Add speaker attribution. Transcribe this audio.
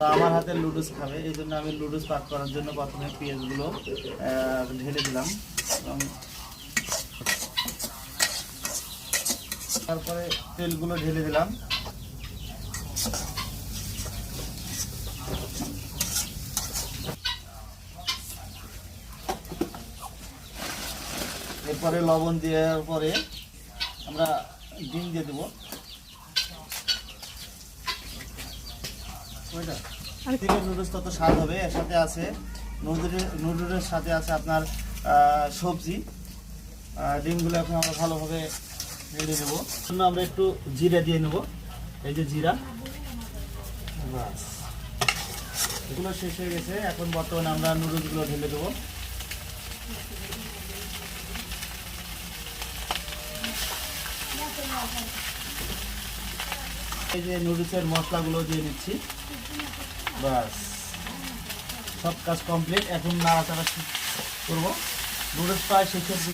Speaker 1: আমার হাতে লুডুস খাবে, এই জন্য আমি লুডুস পাক করার জন্য প্রথমে পেঁয়াজগুলো ঢেলে দিলাম এবং তারপরে তেলগুলো ঢেলে দিলাম। এরপরে লবণ দেওয়ার পরে আমরা ডিম দিয়ে দেবো। নুডলস তত স্বাদ হবে। এর সাথে আছে নুডলসের সাথে আছে আপনার সবজি। ডিমগুলো এখন আমরা ভালোভাবে নেড়ে নেবো। জন্য আমরা একটু জিরা দিয়ে নেব। এই যে জিরা, বাস এগুলো শেষ হয়ে গেছে। এখন বর্তমানে আমরা নুডলসগুলো ঢেলে দেবো। এই যে নুডলসের মশলাগুলো দিয়ে নিচ্ছি। বাস সব কাজ কমপ্লিট। এখন নাড়াচাড়া করবো। নুডলস প্রায় শেষের দিকে।